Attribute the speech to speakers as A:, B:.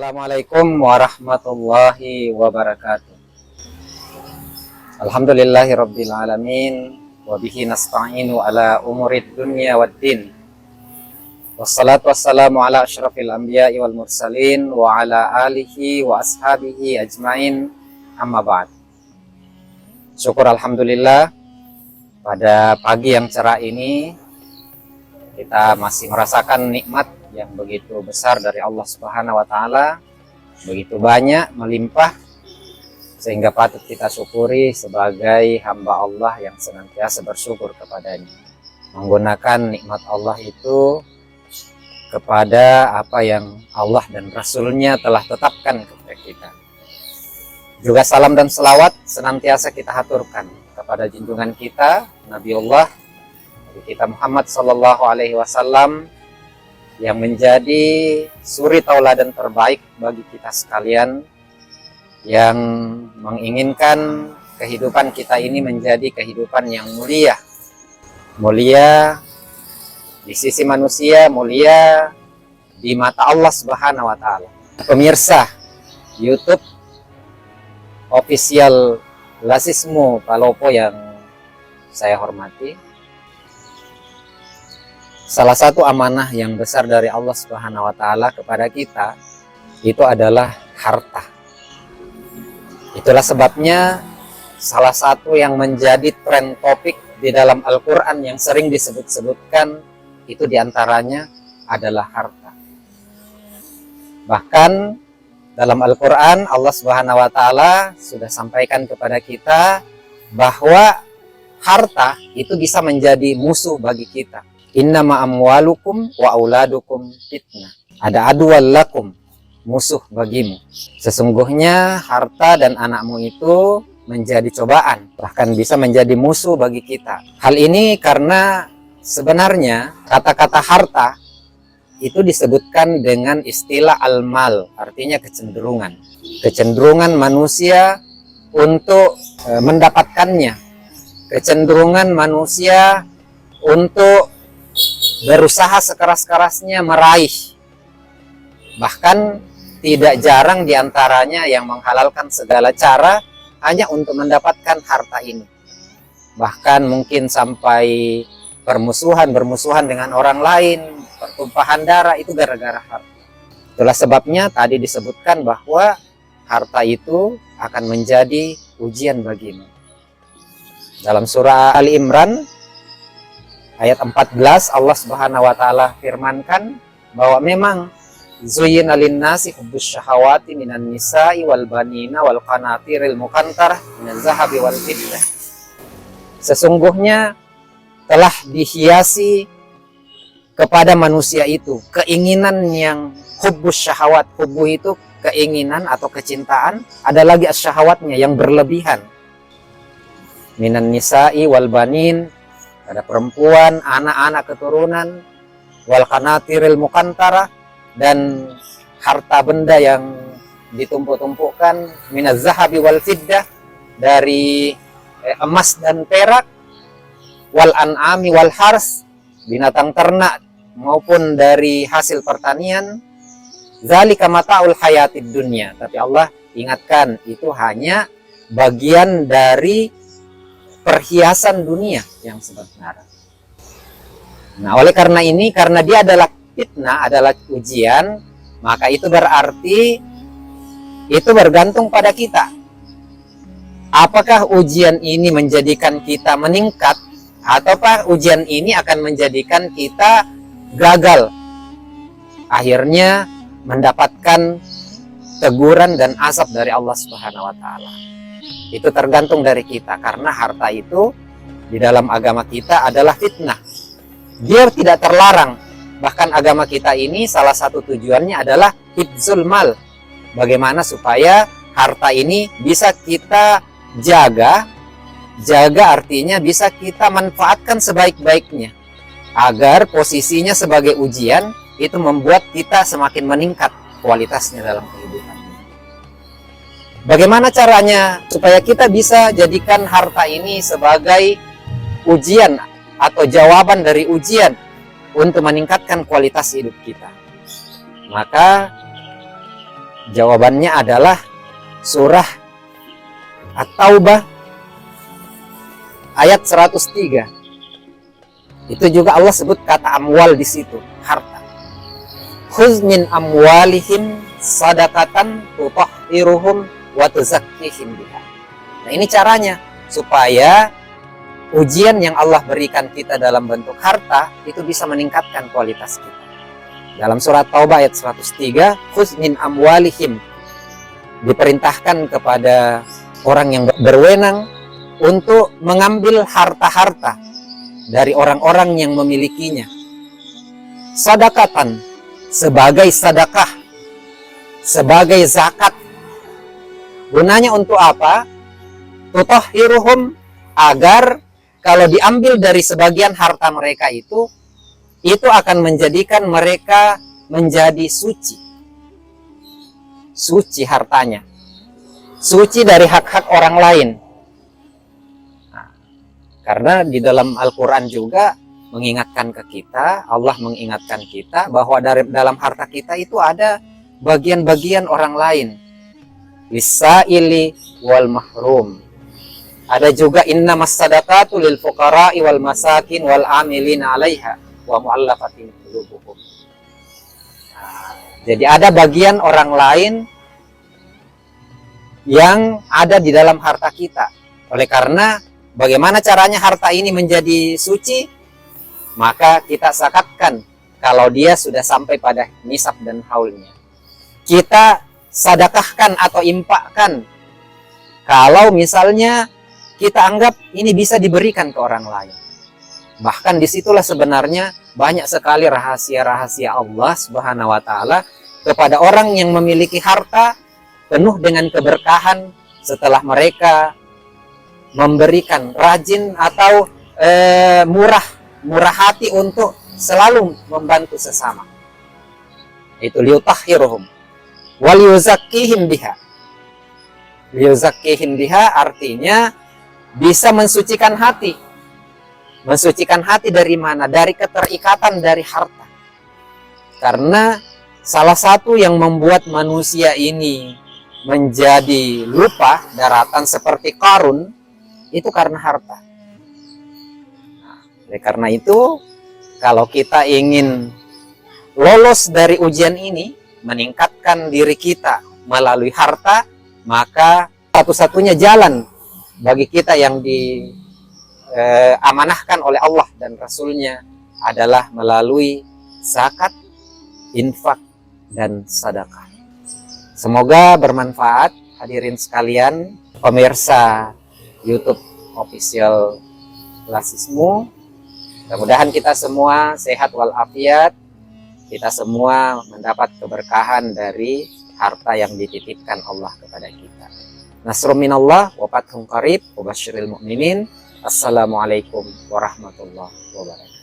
A: Assalamualaikum warahmatullahi wabarakatuh. Alhamdulillahirabbil alamin wa bihi nasta'inu ala umurid dunya waddin. Wassalatu wassalamu ala asyrafil anbiya'i wal mursalin wa ala alihi wa ashabihi ajmain. Amma ba'd. Syukur alhamdulillah, pada pagi yang cerah ini kita masih merasakan nikmat yang begitu besar dari Allah Subhanahu wa Ta'ala, begitu banyak, melimpah, sehingga patut kita syukuri sebagai hamba Allah yang senantiasa bersyukur kepadanya, menggunakan nikmat Allah itu kepada apa yang Allah dan Rasulnya telah tetapkan kepada kita. Juga salam dan selawat senantiasa kita haturkan kepada junjungan kita Nabiullah kita Muhammad Sallallahu Alaihi Wasallam, yang menjadi suri tauladan terbaik bagi kita sekalian, yang menginginkan kehidupan kita ini menjadi kehidupan yang mulia. Mulia di sisi manusia, mulia di mata Allah Subhanahu wa Ta'ala. Pemirsa YouTube official Lasismu Palopo yang saya hormati, salah satu amanah yang besar dari Allah Subhanahu wa Ta'ala kepada kita itu adalah harta. Itulah sebabnya salah satu yang menjadi tren topik di dalam Al-Quran yang sering disebut-sebutkan itu diantaranya adalah harta. Bahkan dalam Al-Quran Allah Subhanahu wa Ta'ala sudah sampaikan kepada kita bahwa harta itu bisa menjadi musuh bagi kita. Innama amwalukum wa auladukum fitnah. Ada aduwal lakum, musuh bagimu. Sesungguhnya harta dan anakmu itu menjadi cobaan, bahkan bisa menjadi musuh bagi kita. Hal ini karena sebenarnya kata-kata harta itu disebutkan dengan istilah al-mal, artinya kecenderungan. Kecenderungan manusia untuk mendapatkannya. Kecenderungan manusia untuk berusaha sekeras-kerasnya meraih. Bahkan tidak jarang diantaranya yang menghalalkan segala cara hanya untuk mendapatkan harta ini. Bahkan mungkin sampai bermusuhan dengan orang lain, pertumpahan darah, itu gara-gara harta. Itulah sebabnya tadi disebutkan bahwa harta itu akan menjadi ujian bagimu. Dalam surah Ali Imran ayat 14 Allah Subhanahu wa Ta'ala firmankan bahwa memang zuyyina lin-nasi hubbus syahawati minan nisa'i wal banina wal qanatiril muqantarah minaz zahabi wal fiddah. Sesungguhnya telah dihiasi kepada manusia itu keinginan yang hubbus syahawat. Hubbu itu keinginan atau kecintaan, ada lagi syahawatnya yang berlebihan. Minan nisa'i wal banin, ada perempuan, anak-anak keturunan, wal qanatiril muqantara, dan harta benda yang ditumpuk-tumpukkan, minaz zahabi wal fiddah, dari emas dan perak, wal an'ami wal hars, binatang ternak maupun dari hasil pertanian. Zalika mata'ul hayatid dunya. Tapi Allah ingatkan itu hanya bagian dari perhiasan dunia yang sebenarnya. Nah, oleh karena ini, karena dia adalah fitnah, adalah ujian, maka itu berarti itu bergantung pada kita. Apakah ujian ini menjadikan kita meningkat, ataukah ujian ini akan menjadikan kita gagal, akhirnya mendapatkan teguran dan azab dari Allah Subhanahu wa Ta'ala. Itu tergantung dari kita, karena harta itu di dalam agama kita adalah fitnah. Dia tidak terlarang. Bahkan agama kita ini salah satu tujuannya adalah hifzul mal. Bagaimana supaya harta ini bisa kita jaga. Jaga artinya bisa kita manfaatkan sebaik-baiknya, agar posisinya sebagai ujian itu membuat kita semakin meningkat kualitasnya dalam kehidupan. Bagaimana caranya supaya kita bisa jadikan harta ini sebagai ujian atau jawaban dari ujian untuk meningkatkan kualitas hidup kita? Maka Jawabannya adalah surah At-Taubah ayat 103. Itu juga Allah sebut kata amwal di situ, harta. Khudz min amwalihim sadaqatan tutahhiruhum wa tuzakkihim biha. Nah, ini caranya supaya ujian yang Allah berikan kita dalam bentuk harta itu bisa meningkatkan kualitas kita. Dalam surat Taubah ayat 103, khudz min amwalihim, diperintahkan kepada orang yang berwenang untuk mengambil harta-harta dari orang-orang yang memilikinya. Sadaqatan, sebagai sedekah, sebagai zakat. Gunanya untuk apa? Tutahhiruhum, agar kalau diambil dari sebagian harta mereka itu akan menjadikan mereka menjadi suci. Suci hartanya. Suci dari hak-hak orang lain. Nah, karena di dalam Al-Quran juga mengingatkan ke kita, Allah mengingatkan kita bahwa dalam harta kita itu ada bagian-bagian orang lain. Lisaili wal mahrum. Ada juga innamas sadaqatu lil fuqara'i wal masakin wal amilina 'alaiha wa mu'allafatin qulubuhum. Jadi ada bagian orang lain yang ada di dalam harta kita. Oleh karena bagaimana caranya harta ini menjadi suci? Maka kita zakatkan kalau dia sudah sampai pada nisab dan haulnya. Kita sedekahkan atau infakkan kalau misalnya kita anggap ini bisa diberikan ke orang lain. Bahkan disitulah sebenarnya banyak sekali rahasia-rahasia Allah Subhanahu wa Ta'ala kepada orang yang memiliki harta penuh dengan keberkahan setelah mereka memberikan, rajin atau murah hati untuk selalu membantu sesama. Itu liutahhiruhum wal yuzakkihim biha. Liuzakkihim biha artinya bisa mensucikan hati. Mensucikan hati dari mana? Dari keterikatan dari harta. Karena salah satu yang membuat manusia ini menjadi lupa daratan seperti Qarun itu karena harta. Nah, oleh karena itu, kalau kita ingin lolos dari ujian ini, meningkatkan diri kita melalui harta, maka satu-satunya jalan bagi kita yang diamanahkan oleh Allah dan Rasulnya adalah melalui zakat, infak, dan sedekah. Semoga bermanfaat hadirin sekalian, pemirsa YouTube Official Lasismu. Mudah-mudahan kita semua sehat walafiat, kita semua mendapat keberkahan dari harta yang dititipkan Allah kepada kita. Nasrun minallah wa fathun qarib wa basyiril mu'minin. Assalamualaikum warahmatullahi wabarakatuh.